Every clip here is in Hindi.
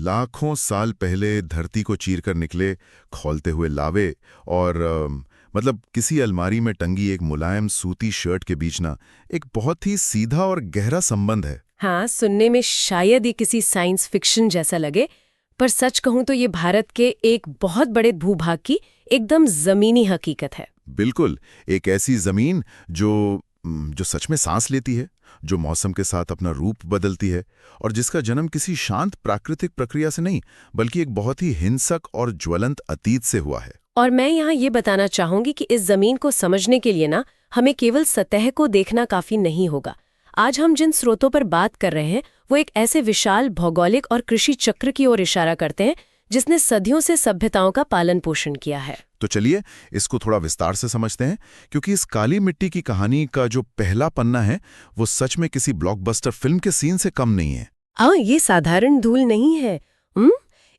लाखों साल पहले धरती को चीरकर निकले खौलते हुए लावे और मतलब किसी अलमारी में टंगी एक मुलायम सूती शर्ट के बीच ना एक बहुत ही सीधा और गहरा संबंध है। हाँ, सुनने में शायद ये किसी साइंस फिक्शन जैसा लगे, पर सच कहूं तो ये भारत के एक बहुत बड़े भूभाग की एकदम जमीनी हकीकत है। बिल्कुल, एक ऐसी जमीन जो सच में सांस लेती है, जो मौसम के साथ अपना रूप बदलती है और जिसका जन्म किसी शांत प्राकृतिक प्रक्रिया से नहीं बल्कि एक बहुत ही हिंसक और ज्वलंत अतीत से हुआ है। और मैं यहाँ ये बताना चाहूंगी कि इस जमीन को समझने के लिए ना हमें केवल सतह को देखना काफी नहीं होगा। आज हम जिन स्रोतों पर बात कर रहे हैं वो एक ऐसे विशाल भौगोलिक और कृषि चक्र की ओर इशारा करते हैं जिसने सदियों से सभ्यताओं का पालन पोषण किया है। तो चलिए इसको थोड़ा विस्तार से समझते हैं, क्योंकि इस काली मिट्टी की कहानी का जो पहला पन्ना है वो सच में किसी ब्लॉकबस्टर फिल्म के सीन से कम नहीं है। ये साधारण धूल नहीं है।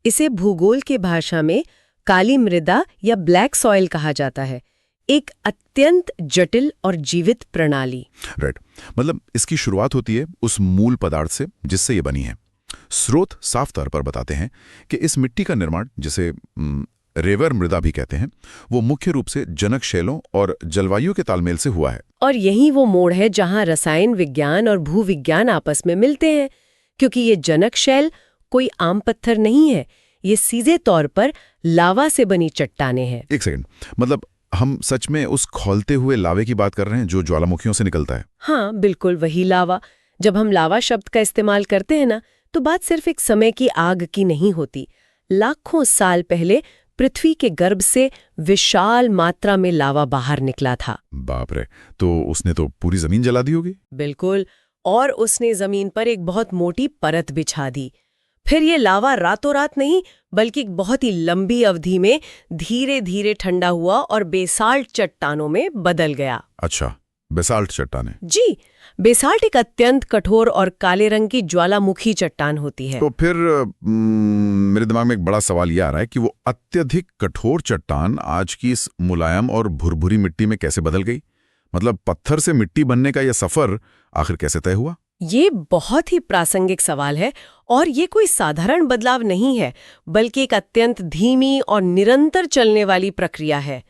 इसे भूगोल के भाषा में काली मृदा या ब्लैक सॉइल कहा जाता है, एक अत्यंत जटिल और जीवित प्रणाली। राइट, मतलब इसकी शुरुआत होती है उस मूल पदार्थ से जिससे ये बनी है। स्रोत साफ तौर पर बताते हैं कि इस मिट्टी का निर्माण, जिसे रेवर मृदा भी कहते हैं, वो मुख्य रूप से जनक शैलों और जलवायु के तालमेल से हुआ है। और यही वो मोड़ है जहां रसायन विज्ञान और भूविज्ञान आपस में मिलते हैं, क्योंकि ये जनक शैल कोई आम पत्थर नहीं है, ये सीधे तौर पर लावा से बनी चट्टानें हैं। एक सेकंड, मतलब हम सच में उस खौलते हुए लावे की बात कर रहे हैं जो ज्वालामुखियों से निकलता है? हाँ, बिल्कुल वही लावा। जब हम लावा शब्द का इस्तेमाल करते हैं ना, तो बात सिर्फ एक समय की आग की नहीं होती। लाखों साल पहले पृथ्वी के गर्भ से विशाल मात्रा में लावा बाहर निकला था। बाप रे, तो उसने तो पूरी जमीन जला दी होगी। बिल्कुल, और उसने जमीन पर एक बहुत मोटी परत बिछा दी। फिर ये लावा रातों रात नहीं बल्कि एक बहुत ही लंबी अवधि में धीरे धीरे ठंडा हुआ और बेसाल्ट चट्टानों में बदल गया। अच्छा, बेसाल्ट चट्टानें? जी, बेसाल्ट एक अत्यंत कठोर और काले रंग की ज्वालामुखी चट्टान होती है। तो फिर मेरे दिमाग में एक बड़ा सवाल ये आ रहा है कि वो अत्यधिक कठोर चट्टान आज की इस मुलायम और भुरभुरी मिट्टी में कैसे बदल गई? मतलब पत्थर से मिट्टी बनने का यह सफर आखिर कैसे तय हुआ? ये बहुत ही प्रासंगिक सवाल है, और ये कोई साधारण बदलाव नहीं है बल्कि एक अत्यंत धीमी और निरंतर चलने वाली प्रक्रिया है।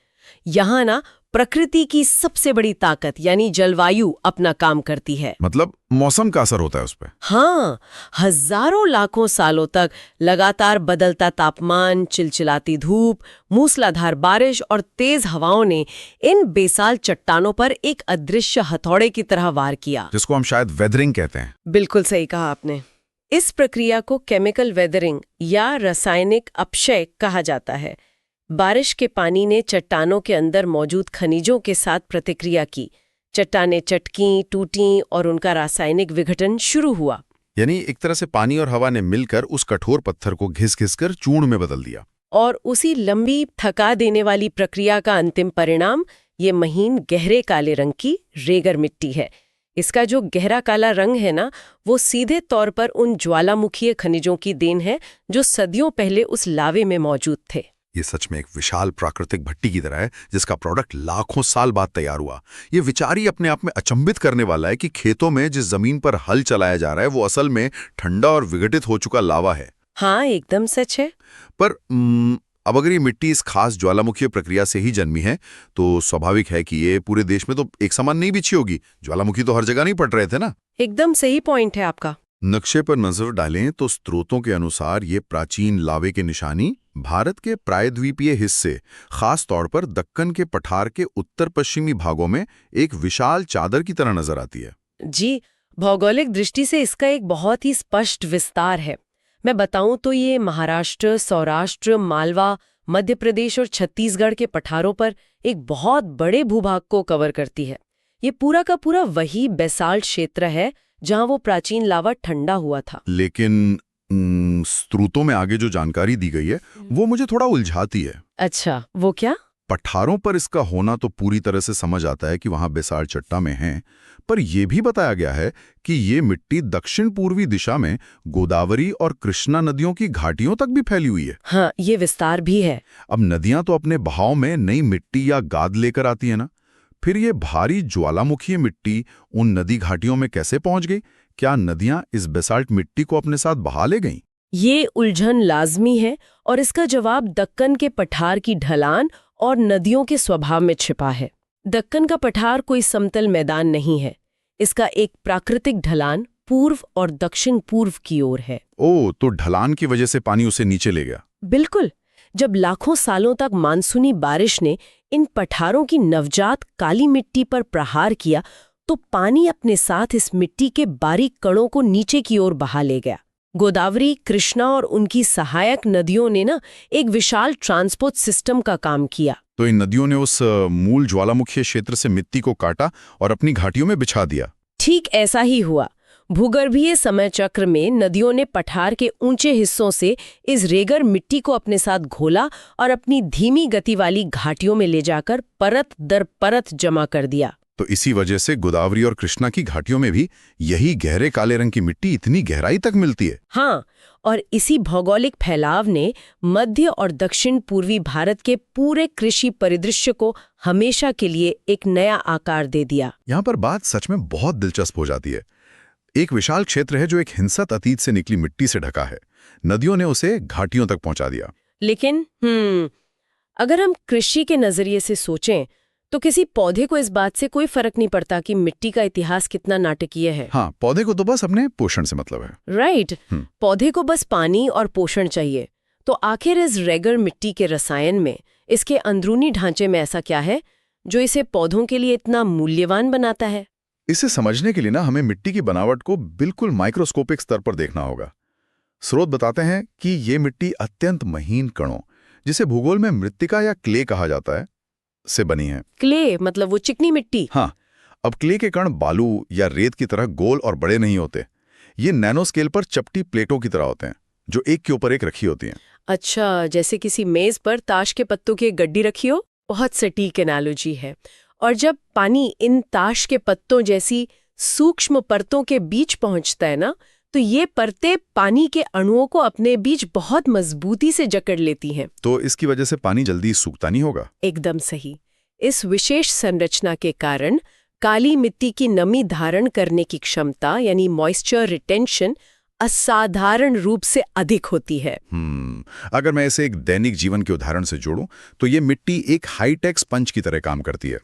यहाँ ना प्रकृति की सबसे बड़ी ताकत यानी जलवायु अपना काम करती है। मतलब मौसम का असर होता है उस पर? हाँ, हजारों लाखों सालों तक लगातार बदलता तापमान, चिलचिलाती धूप, मूसलाधार बारिश और तेज हवाओं ने इन बेसाल चट्टानों पर एक अदृश्य हथौड़े की तरह वार किया, जिसको हम शायद वेदरिंग कहते हैं। बिल्कुल सही कहा आपने। इस प्रक्रिया को केमिकल वेदरिंग या रासायनिक अपक्षय कहा जाता है। बारिश के पानी ने चट्टानों के अंदर मौजूद खनिजों के साथ प्रतिक्रिया की, चट्टानें चटकीं, टूटीं और उनका रासायनिक विघटन शुरू हुआ। यानी एक तरह से पानी और हवा ने मिलकर उस कठोर पत्थर को घिस-घिस कर चूर्ण में बदल दिया। और उसी लंबी थका देने वाली प्रक्रिया का अंतिम परिणाम ये महीन गहरे काले रंग की रेगर मिट्टी है। इसका जो गहरा काला रंग है ना, वो सीधे तौर पर उन ज्वालामुखीय खनिजों की देन है जो सदियों पहले उस लावे में मौजूद थे। ये सच में एक विशाल प्राकृतिक भट्टी की तरह है जिसका प्रोडक्ट लाखों साल बाद तैयार हुआ। ये विचार ही अपने आप में अचंभित करने वाला है कि खेतों में जिस जमीन पर हल चलाया जा रहा है वो असल में ठंडा और विघटित हो चुका लावा है। हाँ, एकदम सच है। पर अब अगर ये मिट्टी इस खास ज्वालामुखीय प्रक्रिया से ही जन्मी है तो स्वाभाविक है कि ये पूरे देश में तो एक समान नहीं बिछी होगी। ज्वालामुखी तो हर जगह नहीं पड़ रहे थे ना। एकदम सही पॉइंट है आपका। नक्शे पर नजर डालें तो स्रोतों के अनुसार ये प्राचीन लावे की निशानी भारत के प्रायद्वीपीय हिस्से, खास तौर पर दक्कन के पठार के उत्तर पश्चिमी भागों में एक विशाल चादर की तरह नजर आती है। जी, भौगोलिक दृष्टि से इसका एक बहुत ही स्पष्ट विस्तार है। मैं बताऊं तो ये महाराष्ट्र, सौराष्ट्र, मालवा, मध्य प्रदेश और छत्तीसगढ़ के पठारों पर एक बहुत बड़े भूभाग को कवर करती है। ये पूरा का पूरा वही बेसाल्ट क्षेत्र है जहां वो प्राचीन लावा ठंडा हुआ था। लेकिन स्रोतों में आगे जो जानकारी दी गई है वो मुझे थोड़ा उलझाती है। अच्छा, वो क्या? पठारों पर इसका होना तो पूरी तरह से समझ आता है कि वहां बेसाल्ट चट्टा में हैं, पर यह भी बताया गया है कि ये मिट्टी दक्षिण पूर्वी दिशा में गोदावरी और कृष्णा नदियों की घाटियों तक भी फैली हुई है। हाँ, ये विस्तार भी है। अब नदियां तो अपने बहाव में नई मिट्टी या गाद लेकर आती है ना, फिर ये भारी ज्वालामुखी मिट्टी उन नदी घाटियों में कैसे पहुंच गई? क्या नदियां इस बेसाल्ट मिट्टी को अपने साथ बहा ले गईं? ये उलझन लाजमी है और इसका जवाब दक्कन के पठार की ढलान और नदियों के स्वभाव में छिपा है। दक्कन का पठार कोई समतल मैदान नहीं है। इसका एक प्राकृतिक ढलान पूर्व और दक्षिण पूर्व की ओर है। ओ, तो ढलान की वजह से पानी उसे नीचे ले गया। बिल्कुल। जब लाखों सालों तक मानसूनी बारिश ने इन पठारों की नवजात काली मिट्टी पर प्रहार किया तो पानी अपने साथ इस मिट्टी के बारीक कणों को नीचे की ओर बहा ले गया। गोदावरी, कृष्णा और उनकी सहायक नदियों ने ना एक विशाल ट्रांसपोर्ट सिस्टम का काम किया। तो इन नदियों ने उस मूल ज्वालामुखी क्षेत्र से मिट्टी को काटा और अपनी घाटियों में बिछा दिया। ठीक ऐसा ही हुआ। भूगर्भीय समय चक्र में नदियों ने पठार के ऊंचे हिस्सों से इस रेगर मिट्टी को अपने साथ घोला और अपनी धीमी गति वाली घाटियों में ले जाकर परत दर परत जमा कर दिया। तो इसी वजह से गोदावरी और कृष्णा की घाटियों में भी यही गहरे काले रंग की मिट्टी इतनी गहराई तक मिलती है। हाँ, और इसी भौगोलिक फैलाव ने मध्य और दक्षिण पूर्वी भारत के पूरे कृषि परिदृश्य को हमेशा के लिए एक नया आकार दे दिया। यहाँ पर बात सच में बहुत दिलचस्प हो जाती है। एक विशाल क्षेत्र है जो एक हिंसक अतीत से निकली मिट्टी से ढका है। नदियों ने उसे घाटियों तक पहुंचा दिया। लेकिन अगर हम कृषि के नजरिए से सोचें तो किसी पौधे को इस बात से कोई फर्क नहीं पड़ता कि मिट्टी का इतिहास कितना नाटकीय है। हाँ, पौधे को तो बस अपने पोषण से मतलब है। राइट। पौधे को बस पानी और पोषण चाहिए। तो आखिर इस रेगर मिट्टी के रसायन में, इसके अंदरूनी ढांचे में ऐसा क्या है जो इसे पौधों के लिए इतना मूल्यवान बनाता है? इसे समझने के लिए ना हमें मिट्टी की बनावट को बिल्कुल माइक्रोस्कोपिक स्तर पर देखना होगा। स्रोत बताते हैं कि ये मिट्टी अत्यंत महीन कणों, जिसे भूगोल में मृत्तिका या क्ले कहा जाता है, से बनी है। क्ले मतलब वो चिकनी मिट्टी? हाँ। अब क्ले के कण बालू या रेत की तरह गोल और बड़े नहीं होते। ये नैनो स्केल पर चपटी प्लेटों की तरह होते हैं जो एक के ऊपर एक रखी होती हैं। अच्छा, जैसे किसी मेज पर ताश के पत्तों की एक गड्डी रखी हो। बहुत सटीक एनालॉजी है। और जब पानी इन ताश के पत्तों जैसी सूक्ष्म परतों के बीच पहुंचता है ना, तो ये परतें पानी के अणुओं को अपने बीच बहुत मजबूती से जकड़ लेती हैं। तो इसकी वजह से पानी जल्दी सूखता नहीं होगा। एकदम सही। इस विशेष संरचना के कारण काली मिट्टी की नमी धारण करने की क्षमता यानी मॉइस्चर रिटेंशन असाधारण रूप से अधिक होती है। अगर मैं इसे एक दैनिक जीवन के उदाहरण से जोड़ूं तो ये मिट्टी एक हाईटेक स्पंज की तरह काम करती है।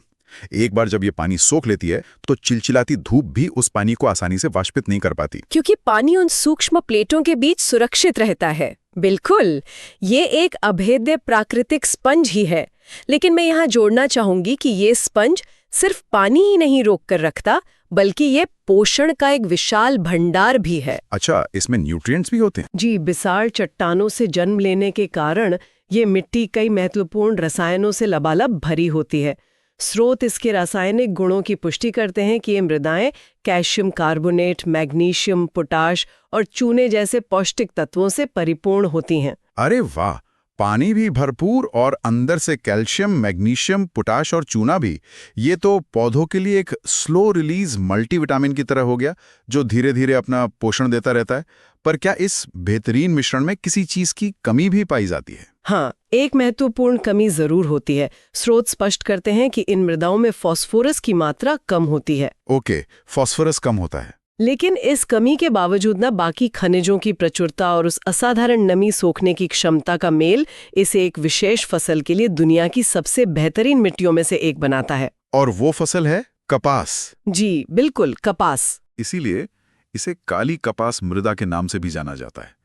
एक बार जब ये पानी सोख लेती है तो चिलचिलाती धूप भी उस पानी को आसानी से वाष्पित नहीं कर पाती, क्योंकि पानी उन सूक्ष्म प्लेटों के बीच सुरक्षित रहता है। बिल्कुल, ये एक अभेद्य प्राकृतिक स्पंज ही है। लेकिन मैं यहाँ जोड़ना चाहूंगी कि ये स्पंज सिर्फ पानी ही नहीं रोक कर रखता, बल्कि ये पोषण का एक विशाल भंडार भी है। अच्छा, इसमें न्यूट्रिएंट्स भी होते हैं? जी, विशाल चट्टानों से जन्म लेने के कारण ये मिट्टी कई महत्वपूर्ण रसायनों से लबालब भरी होती है। स्रोत इसके रासायनिक गुणों की पुष्टि करते हैं कि ये मृदाएं कैल्शियम कार्बोनेट, मैग्नीशियम, पोटाश और चूने जैसे पौष्टिक तत्वों से परिपूर्ण होती हैं। अरे वाह, पानी भी भरपूर और अंदर से कैल्शियम, मैग्नीशियम, पोटाश और चूना भी। ये तो पौधों के लिए एक स्लो रिलीज मल्टीविटामिन की तरह हो गया जो धीरे धीरे अपना पोषण देता रहता है। पर क्या इस बेहतरीन मिश्रण में किसी चीज की कमी भी पाई जाती है? हाँ, एक महत्वपूर्ण कमी जरूर होती है। स्रोत स्पष्ट करते हैं कि इन मृदाओं में फास्फोरस की मात्रा कम होती है। ओके, फास्फोरस कम होता है। लेकिन इस कमी के बावजूद ना बाकी खनिजों की प्रचुरता और उस असाधारण नमी सोखने की क्षमता का मेल इसे एक विशेष फसल के लिए दुनिया की सबसे बेहतरीन मिट्टियों में से एक बनाता है। और वो फसल है कपास। जी बिल्कुल, कपास। इसीलिए इसे काली कपास मृदा के नाम से भी जाना जाता है,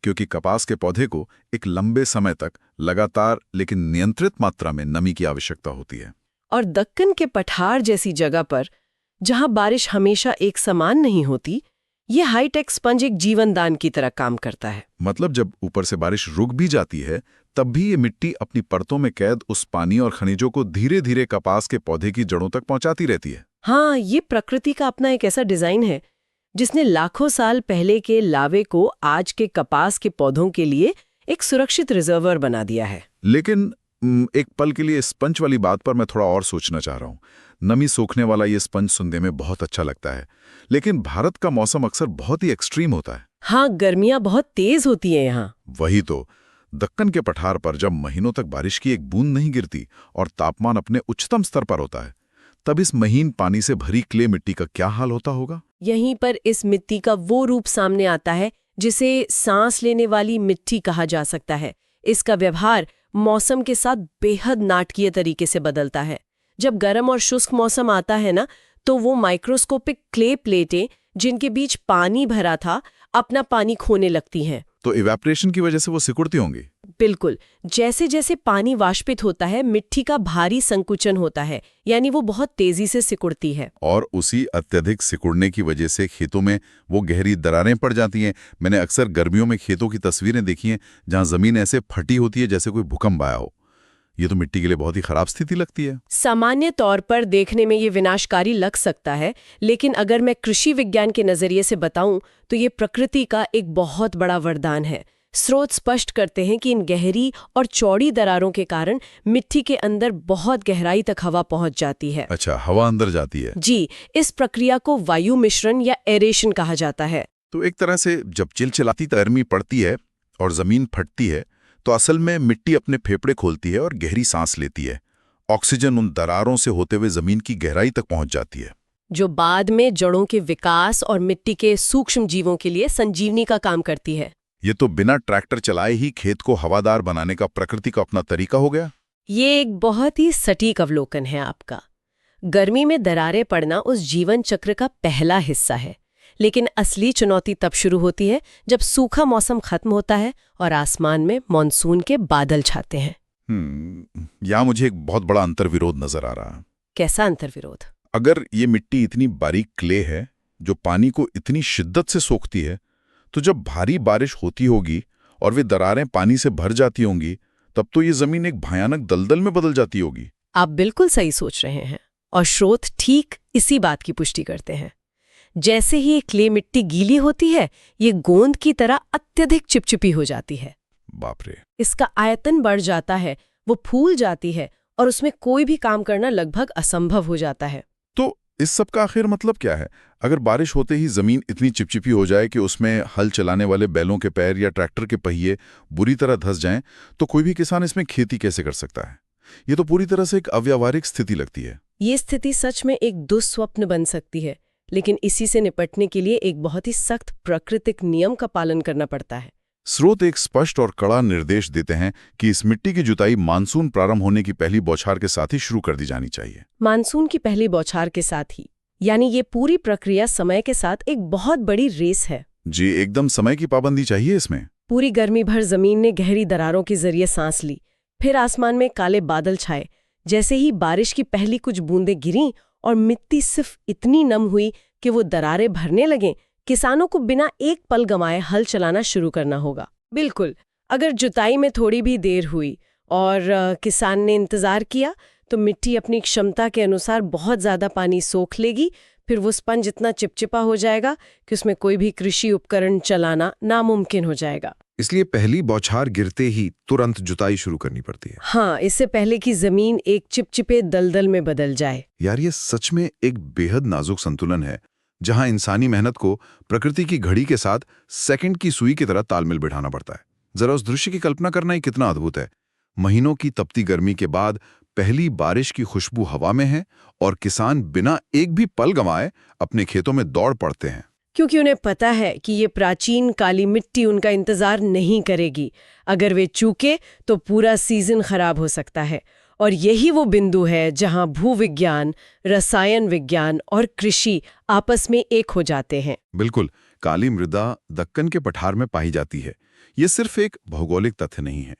क्योंकि कपास के पौधे को एक लंबे समय तक लगातार लेकिन नियंत्रित मात्रा में नमी की आवश्यकता होती है। और दक्कन के पठार जैसी जगह पर जहां बारिश हमेशा एक समान नहीं होती, ये हाईटेक स्पंज एक जीवन दान की तरह काम करता है। मतलब जब ऊपर से बारिश रुक भी जाती है तब भी ये मिट्टी अपनी परतों में कैद उस पानी और खनिजों को धीरे धीरे कपास के पौधे की जड़ों तक पहुंचाती रहती है। हाँ, ये प्रकृति का अपना एक ऐसा डिजाइन है जिसने लाखों साल पहले के लावे को आज के कपास के पौधों के लिए एक सुरक्षित रिजर्वर बना दिया है। लेकिन एक पल के लिए स्पंज वाली बात पर मैं थोड़ा और सोचना चाह रहा हूँ। नमी सोखने वाला ये स्पंज सुनने में बहुत अच्छा लगता है, लेकिन भारत का मौसम अक्सर बहुत ही एक्सट्रीम होता है। हाँ, गर्मियां बहुत तेज होती हैं यहाँ। वही तो, दक्कन के पठार पर जब महीनों तक बारिश की एक बूंद नहीं गिरती और तापमान अपने उच्चतम स्तर पर होता है, तब इस महीन पानी से भरी क्ले मिट्टी का क्या हाल होता होगा? यहीं पर इस मिट्टी का वो रूप सामने आता है जिसे सांस लेने वाली मिट्टी कहा जा सकता है। इसका व्यवहार मौसम के साथ बेहद नाटकीय तरीके से बदलता है। जब गर्म और शुष्क मौसम आता है ना, तो वो माइक्रोस्कोपिक क्ले प्लेटें जिनके बीच पानी भरा था, अपना पानी खोने लगती हैं। तो इवेपोरेशन की वजह से वो सिकुड़ती होंगी। बिल्कुल, जैसे जैसे पानी वाष्पित होता है, मिट्टी का भारी संकुचन होता है, यानी वो बहुत तेजी से सिकुड़ती है। और उसी अत्यधिक सिकुड़ने की वजह से खेतों में वो गहरी दरारें पड़ जाती हैं। मैंने अक्सर गर्मियों में खेतों की तस्वीरें देखी हैं जहां जमीन ऐसे फटी होती है जैसे कोई भूकंप आया हो। ये तो मिट्टी के लिए बहुत ही खराब स्थिति लगती है। सामान्य तौर पर देखने में ये विनाशकारी लग सकता है, लेकिन अगर मैं कृषि विज्ञान के नजरिए से बताऊं तो ये प्रकृति का एक बहुत बड़ा वरदान है। स्रोत स्पष्ट करते हैं कि इन गहरी और चौड़ी दरारों के कारण मिट्टी के अंदर बहुत गहराई तक हवा पहुंच जाती है। अच्छा, हवा अंदर जाती है। जी, इस प्रक्रिया को वायु मिश्रण या एरेशन कहा जाता है। तो एक तरह से जब चिलचिलाती गर्मी पड़ती है और जमीन फटती है, तो असल में मिट्टी अपने फेफड़े खोलती है और गहरी सांस लेती है। ऑक्सीजन उन दरारों से होते हुए जमीन की गहराई तक पहुंच जाती है, जो बाद में जड़ों के विकास और मिट्टी के सूक्ष्म जीवों के लिए संजीवनी का काम करती है। ये तो बिना ट्रैक्टर चलाए ही खेत को हवादार बनाने का प्रकृति का अपना तरीका हो गया। ये एक बहुत ही सटीक अवलोकन है आपका। गर्मी में दरारें पड़ना उस जीवन चक्र का पहला हिस्सा है, लेकिन असली चुनौती तब शुरू होती है जब सूखा मौसम खत्म होता है और आसमान में मॉनसून के बादल छाते हैं। यहाँ मुझे एक बहुत बड़ा अंतर्विरोध नजर आ रहा है। कैसा अंतर्विरोध? अगर ये मिट्टी इतनी बारीक क्ले है जो पानी को इतनी शिद्दत से सोखती है, तो जब भारी बारिश होती होगी और वे दरारें पानी से भर जाती होंगी, तब तो ये जमीन एक भयानक दलदल में बदल जाती होगी। आप बिल्कुल सही सोच रहे हैं, और स्रोत ठीक इसी बात की पुष्टि करते हैं। जैसे ही ये क्ले मिट्टी गीली होती है, ये गोंद की तरह अत्यधिक चिपचिपी हो जाती है। बाप रे! इसका आयतन बढ़ जाता है, वो फूल जाती है और उसमें कोई भी काम करना लगभग असंभव हो जाता है। तो इस सब का आखिर मतलब क्या है? अगर बारिश होते ही जमीन इतनी चिपचिपी हो जाए कि उसमें हल चलाने वाले बैलों के पैर या ट्रैक्टर के पहिए बुरी तरह धंस जाएं, तो कोई भी किसान इसमें खेती कैसे कर सकता है? ये तो पूरी तरह से एक अव्यावहारिक स्थिति लगती है। ये स्थिति सच में एक दुस्वप्न बन सकती है, लेकिन इसी से निपटने के लिए एक बहुत ही सख्त प्राकृतिक नियम का पालन करना पड़ता है। स्रोत एक स्पष्ट और कड़ा निर्देश देते हैं कि इस मिट्टी की जुताई मानसून प्रारंभ होने की पहली बौछार के साथ ही शुरू कर दी जानी चाहिए। मानसून की पहली बौछार के साथ ही, यानी ये पूरी प्रक्रिया समय के साथ एक बहुत बड़ी रेस है। जी, एकदम समय की पाबंदी चाहिए इसमें। पूरी गर्मी भर जमीन ने गहरी दरारों के जरिए सांस ली, फिर आसमान में काले बादल छाए। जैसे ही बारिश की पहली कुछ बूंदें गिरीं और मिट्टी सिर्फ इतनी नम हुई कि वो दरारें भरने लगें, किसानों को बिना एक पल गंवाए हल चलाना शुरू करना होगा। बिल्कुल, अगर जुताई में थोड़ी भी देर हुई और किसान ने इंतजार किया, तो मिट्टी अपनी क्षमता के अनुसार बहुत ज्यादा पानी सोख लेगी। फिर वो स्पंज इतना चिपचिपा हो जाएगा कि उसमें कोई भी कृषि उपकरण चलाना नामुमकिन हो जाएगा। इसलिए पहली बौछार गिरते ही तुरंत जुताई शुरू करनी पड़ती है। हाँ, इससे पहले कि जमीन एक चिपचिपे दलदल में बदल जाए। यार, ये सच में एक बेहद नाजुक संतुलन है, जहां इंसानी मेहनत को प्रकृति की घड़ी के साथ सेकंड की सुई की तरह तालमेल बिठाना पड़ता है। जरा उस दृश्य की कल्पना करना ही कितना अद्भुत है। महीनों की तपती गर्मी के बाद पहली बारिश की खुशबू हवा में है और किसान बिना एक भी पल गंवाए अपने खेतों में दौड़ पड़ते हैं, क्योंकि उन्हें पता है कि ये प्राचीन काली मिट्टी उनका इंतजार नहीं करेगी। अगर वे चूके तो पूरा सीजन खराब हो सकता है। और यही वो बिंदु है जहां भूविज्ञान, रसायन विज्ञान और कृषि आपस में एक हो जाते हैं। बिल्कुल, काली मृदा दक्कन के पठार में पाई जाती है। ये सिर्फ एक भौगोलिक तथ्य नहीं है,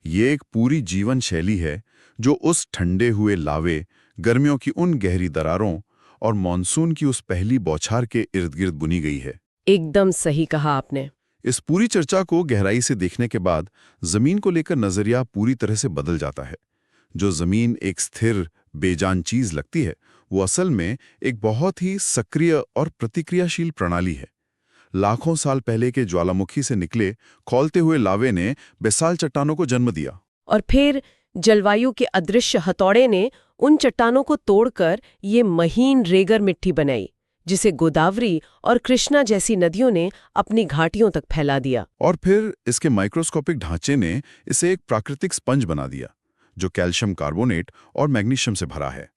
ये एक पूरी जीवन शैली है जो उस ठंडे हुए लावे, गर्मियों की उन गहरी दरारों और मॉनसून की उस पहली बौछार के इर्द गिर्द बुनी गई है। एकदम सही कहा आपने। इस पूरी चर्चा को गहराई से देखने के बाद जमीन को लेकर नजरिया पूरी तरह से बदल जाता है। जो जमीन एक स्थिर बेजान चीज लगती है, वो असल में एक बहुत ही सक्रिय और प्रतिक्रियाशील प्रणाली है। लाखों साल पहले के ज्वालामुखी से निकले खौलते हुए लावे ने बेसाल चट्टानों को जन्म दिया, और फिर जलवायु के अदृश्य हथौड़े ने उन चट्टानों को तोड़कर ये महीन रेगर मिट्टी बनाई, जिसे गोदावरी और कृष्णा जैसी नदियों ने अपनी घाटियों तक फैला दिया। और फिर इसके माइक्रोस्कोपिक ढांचे ने इसे एक प्राकृतिक स्पंज बना दिया, जो कैल्शियम कार्बोनेट और मैग्नीशियम से भरा है।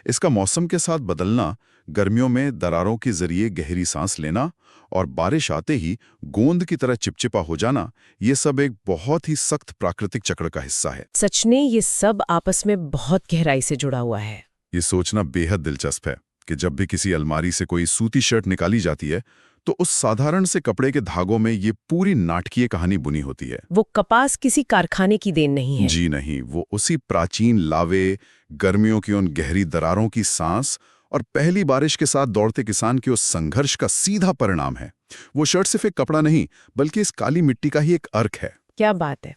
इसका मौसम के साथ बदलना, गर्मियों में दरारों के जरिए गहरी सांस लेना और बारिश आते ही गोंद की तरह चिपचिपा हो जाना, ये सब एक बहुत ही सख्त प्राकृतिक चक्र का हिस्सा है। सच ने ये सब आपस में बहुत गहराई से जुड़ा हुआ है। ये सोचना बेहद दिलचस्प है कि जब भी किसी अलमारी से कोई सूती शर्ट निकाली जाती है तो उस साधारण से कपड़े के धागों में ये पूरी नाटकीय कहानी बुनी होती है। वो कपास किसी कारखाने की देन नहीं है। जी नहीं, वो उसी प्राचीन लावे, गर्मियों की उन गहरी दरारों की सांस और पहली बारिश के साथ दौड़ते किसान के उस संघर्ष का सीधा परिणाम है। वो शर्ट सिर्फ एक कपड़ा नहीं, बल्कि इस काली मिट्टी का ही एक अर्क है। क्या बात है।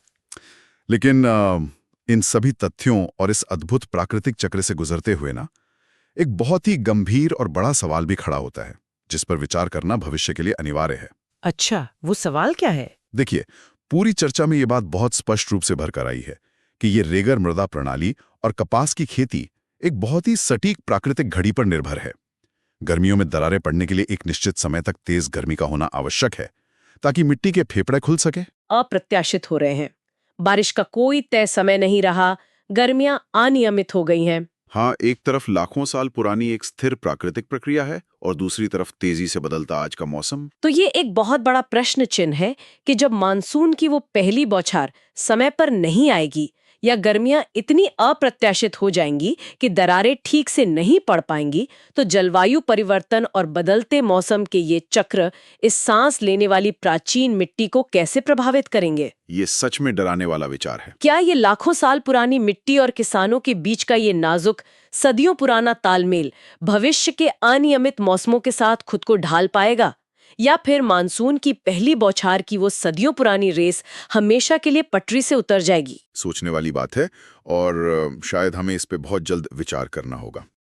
लेकिन इन सभी तथ्यों और इस अद्भुत प्राकृतिक चक्र से गुजरते हुए ना, एक बहुत ही गंभीर और बड़ा सवाल भी खड़ा होता है, जिस पर विचार करना भविष्य के लिए अनिवार्य है। अच्छा, वो सवाल क्या है? देखिए, पूरी चर्चा में ये बात बहुत स्पष्ट रूप से भरकर आई है कि ये रेगर मृदा प्रणाली और कपास की खेती एक बहुत ही सटीक प्राकृतिक घड़ी पर निर्भर है। गर्मियों में दरारें पड़ने के लिए एक निश्चित समय तक तेज गर्मी का होना आवश्यक है, ताकि मिट्टी के फेफड़े खुल सके। अप्रत्याशित हो रहे हैं। बारिश का कोई तय समय नहीं रहा, गर्मियां अनियमित हो गई हैं। हाँ, एक तरफ लाखों साल पुरानी एक स्थिर प्राकृतिक प्रक्रिया है और दूसरी तरफ तेजी से बदलता आज का मौसम। तो ये एक बहुत बड़ा प्रश्न चिन्ह है कि जब मानसून की वो पहली बौछार समय पर नहीं आएगी या गर्मियां इतनी अप्रत्याशित हो जाएंगी कि दरारें ठीक से नहीं पड़ पाएंगी, तो जलवायु परिवर्तन और बदलते मौसम के ये चक्र इस सांस लेने वाली प्राचीन मिट्टी को कैसे प्रभावित करेंगे? ये सच में डराने वाला विचार है। क्या ये लाखों साल पुरानी मिट्टी और किसानों के बीच का ये नाजुक, सदियों पुराना तालमेल भविष्य के अनियमित मौसमों के साथ खुद को ढाल पाएगा, या फिर मानसून की पहली बौछार की वो सदियों पुरानी रेस हमेशा के लिए पटरी से उतर जाएगी? सोचने वाली बात है और शायद हमें इस पे बहुत जल्द विचार करना होगा।